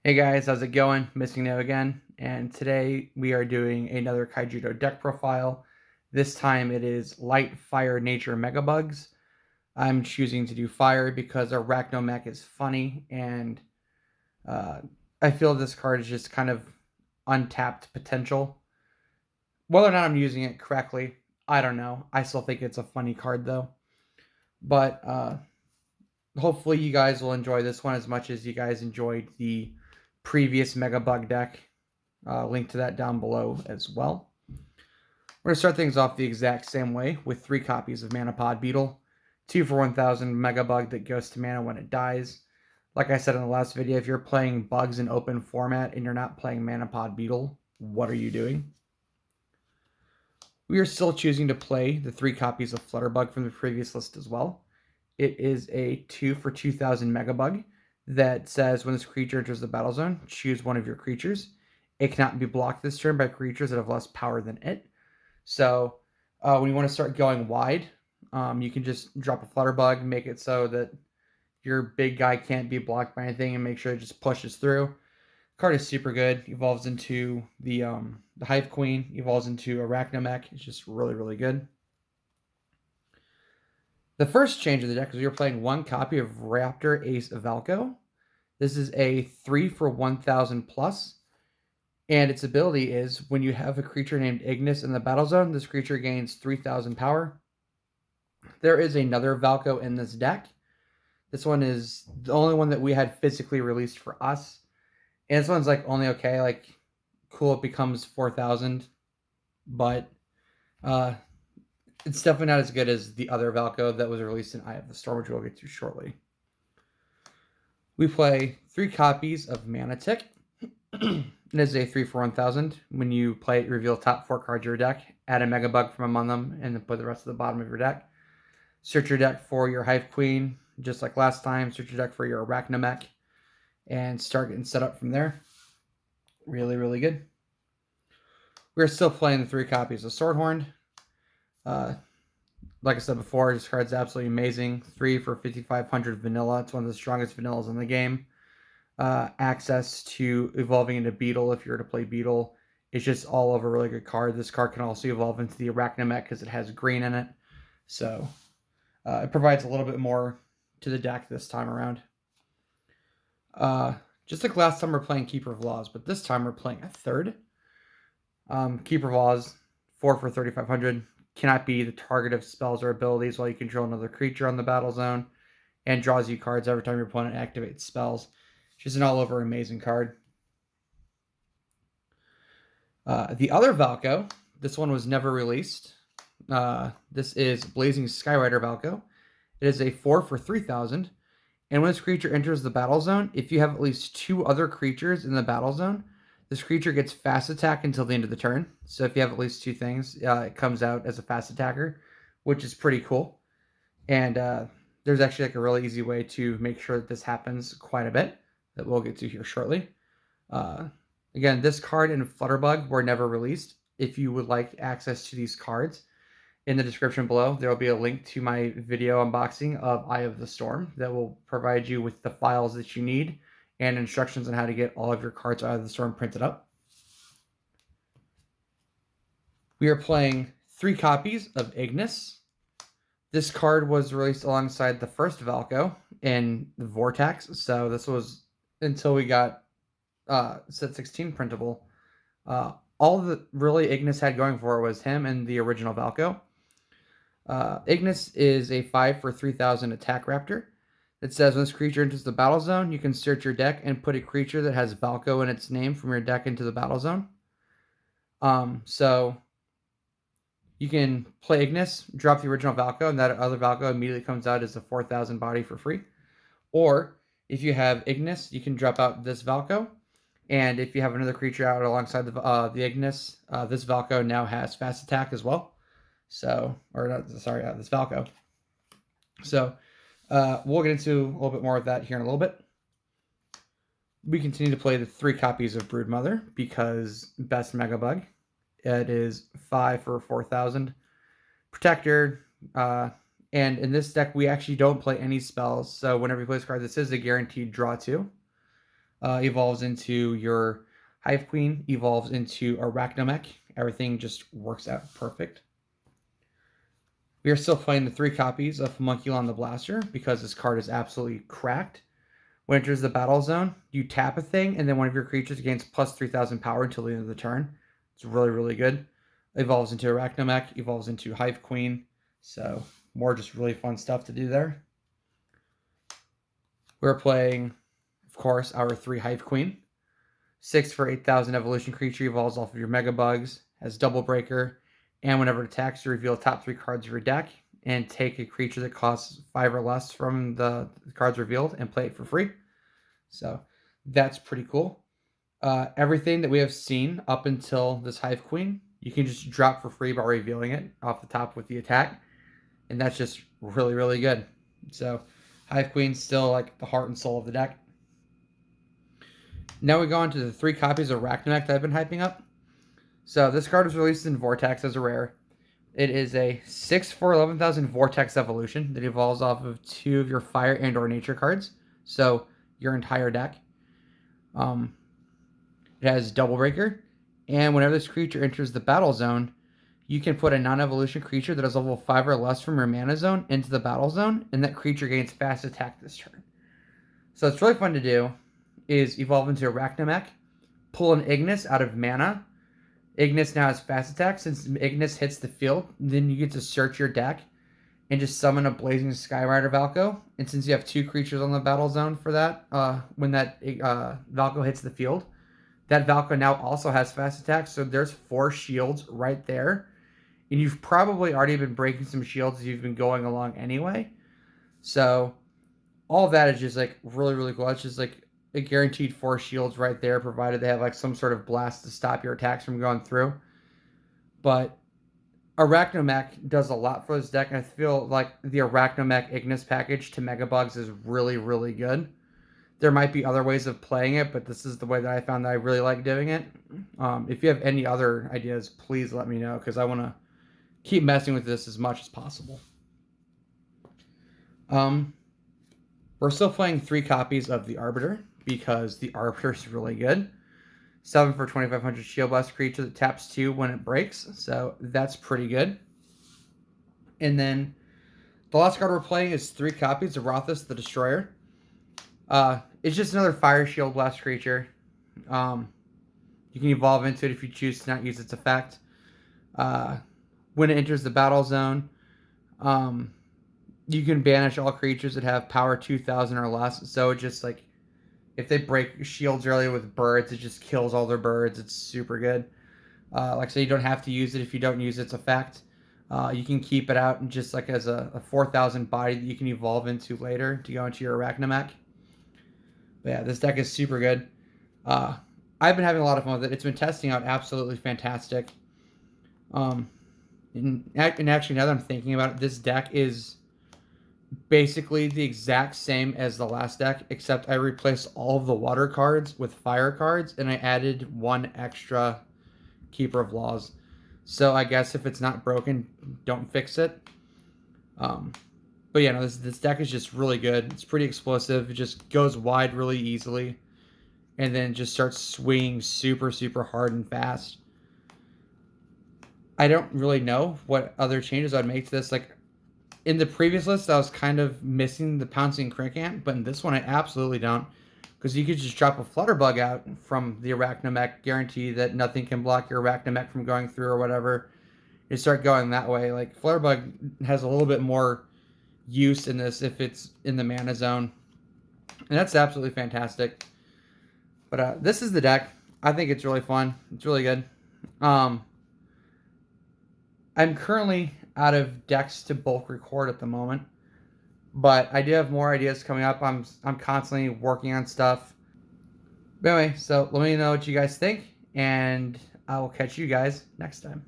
Hey guys, how's it going? Missing No again, and today we are doing another Kaijudo deck profile. This time it is Light, Fire, Nature, Megabugs. I'm choosing to do Fire because Arachnomech is funny, and uh, I feel this card is just kind of untapped potential. Whether or not I'm using it correctly, I don't know. I still think it's a funny card though. But hopefully you guys will enjoy this one as much as you guys enjoyed the previous Megabug deck. Link to that down below as well. We're going to start things off the exact same way with 3 copies of Manapod Beetle. 2 for 1000 Megabug that goes to mana when it dies. Like I said in the last video, if you're playing bugs in open format and you're not playing Manapod Beetle, what are you doing? We are still choosing to play the 3 copies of Flutterbug from the previous list as well. It is a 2 for 2000 Megabug that says when this creature enters the battle zone, choose one of your creatures. It cannot be blocked this turn by creatures that have less power than it. So when you want to start going wide, you can just drop a Flutterbug, make it so that your big guy can't be blocked by anything, and make sure it just pushes through. Card is super good. Evolves into the Hive Queen. Evolves into Arachnomech. It's just really, really good. The first change of the deck is you're playing 1 copy of Raptor Ace Valko. This is a 3 for 1000 plus. And its ability is when you have a creature named Ignis in the battle zone, this creature gains 3000 power. There is another Valko in this deck. This one is the only one that we had physically released for us. And this one's like only okay, like cool, it becomes 4000. But it's definitely not as good as the other Valko that was released in Eye of the Storm, which we'll get to shortly. We play 3 copies of Manatic. It is a 3 for 1000. When you play it, reveal top 4 cards of your deck, add a Megabug from among them, and then put the rest of the bottom of your deck. Search your deck for your Hive Queen, just like last time. Search your deck for your Arachnomech, and start getting set up from there. Really, really good. We're still playing the 3 copies of Swordhorn. Like I said before, this card's absolutely amazing. 3 for 5500 vanilla. It's one of the strongest vanillas in the game. Access to evolving into Beetle if you're to play Beetle. It's just all over a really good card. This card can also evolve into the Arachnomech because it has green in it. So it provides a little bit more to the deck this time around. Just like last time we're playing Keeper of Laws, but this time we're playing a 3rd. Keeper of Laws, 4 for 3500. Cannot be the target of spells or abilities while you control another creature on the battle zone, and draws you cards every time your opponent activates spells. She's an all-over amazing card. The other Valko, this one was never released. This is Blazing Skyrider Valko. It is a 4 for 3000. And when this creature enters the battle zone, if you have at least 2 other creatures in the battle zone, this creature gets fast attack until the end of the turn. So if you have at least 2 things, it comes out as a fast attacker, which is pretty cool. And there's actually like a really easy way to make sure that this happens quite a bit that we'll get to here shortly. Again, this card and Flutterbug were never released. If you would like access to these cards, in the description below, there will be a link to my video unboxing of Eye of the Storm that will provide you with the files that you need and instructions on how to get all of your cards Eye of the Storm printed up. We are playing 3 copies of Ignis. This card was released alongside the first Valko in the Vortex, so this was until we got set 16 printable. All that really Ignis had going for it was him and the original Valko. Ignis is a 5 for 3000 attack raptor. It says when this creature enters the battle zone, you can search your deck and put a creature that has Valko in its name from your deck into the battle zone. So you can play Ignis, drop the original Valko, and that other Valko immediately comes out as a 4000 body for free. Or if you have Ignis, you can drop out this Valko. And if you have another creature out alongside the Ignis, this Valko now has fast attack as well. So, or not, sorry, this Valko. So, we'll get into a little bit more of that here in a little bit. We continue to play the 3 copies of Broodmother because best Megabug. It is 5 for 4000. Protector. And in this deck, we actually don't play any spells. So whenever you play this card, this is a guaranteed draw 2. evolves into your Hive Queen, evolves into Arachnomech. Everything just works out perfect. We are still playing the 3 copies of Homunculon the Blaster because this card is absolutely cracked. When it enters the battle zone, you tap a thing, and then one of your creatures gains plus 3,000 power until the end of the turn. It's really, really good. Evolves into Arachnomech, evolves into Hive Queen. So more just really fun stuff to do there. We're playing, of course, our 3 Hive Queen. 6 for 8,000 evolution creature, evolves off of your Megabugs, has Double Breaker, and whenever it attacks, you reveal top 3 cards of your deck and take a creature that costs 5 or less from the cards revealed and play it for free. So that's pretty cool. Everything that we have seen up until this Hive Queen, you can just drop for free by revealing it off the top with the attack. And that's just really, really good. So Hive Queen's still like the heart and soul of the deck. Now we go on to the 3 copies of Arachnomech that I've been hyping up. So this card was released in Vortex as a rare. It is a 6 for 11,000 Vortex evolution that evolves off of 2 of your fire and or nature cards. So your entire deck. It has Double Breaker, and whenever this creature enters the battle zone, you can put a non-evolution creature that has level 5 or less from your mana zone into the battle zone, and that creature gains fast attack this turn. So it's really fun to do, is evolve into Arachnomech, pull an Ignis out of mana. Ignis now has fast attack. Since Ignis hits the field, then you get to search your deck and just summon a Blazing Skyrider Valko. And since you have 2 creatures on the battle zone for that, when that Valko hits the field, that Valko now also has fast attack, so there's 4 shields right there. And you've probably already been breaking some shields as you've been going along anyway. So all of that is just like really, really cool. It's just like a guaranteed 4 shields right there, provided they have like some sort of blast to stop your attacks from going through. But Arachnomech does a lot for this deck, and I feel like the Arachnomech Ignis package to Megabugs is really, really good. There might be other ways of playing it, but this is the way that I found that I really like doing it. If you have any other ideas, please let me know, because I want to keep messing with this as much as possible. We're still playing 3 copies of the Arbiter, because the Arbiter is really good. 7 for 2,500 Shield Blast creature that taps 2 when it breaks, so that's pretty good. And then the last card we're playing is 3 copies of Rothus the Destroyer. It's just another Fire Shield Blast creature. You can evolve into it if you choose to not use its effect. When it enters the battle zone, you can banish all creatures that have power 2,000 or less. So it just like, if they break shields earlier with birds, it just kills all their birds. It's super good. Like I say, you don't have to use it if you don't use its effect. You can keep it out and just like as a 4,000 body that you can evolve into later to go into your Arachnomech. But yeah, this deck is super good. I've been having a lot of fun with it. It's been testing out absolutely fantastic. And actually, now that I'm thinking about it, this deck is basically the exact same as the last deck, except I replaced all of the water cards with fire cards, and I added 1 extra Keeper of Laws. So I guess if it's not broken, don't fix it. But yeah, no, this deck is just really good. It's pretty explosive. It just goes wide really easily, and then just starts swinging super, super hard and fast. I don't really know what other changes I'd make to this. Like, in the previous list, I was kind of missing the Pouncing Crickant, but in this one, I absolutely don't. Because you could just drop a Flutterbug out from the Arachnomech, guarantee that nothing can block your Arachnomech from going through or whatever. You start going that way. Like, Flutterbug has a little bit more use in this if it's in the mana zone. And that's absolutely fantastic. But this is the deck. I think it's really fun. It's really good. I'm currently out of decks to bulk record at the moment, but I do have more ideas coming up. I'm constantly working on stuff. But anyway, so let me know what you guys think, and I will catch you guys next time.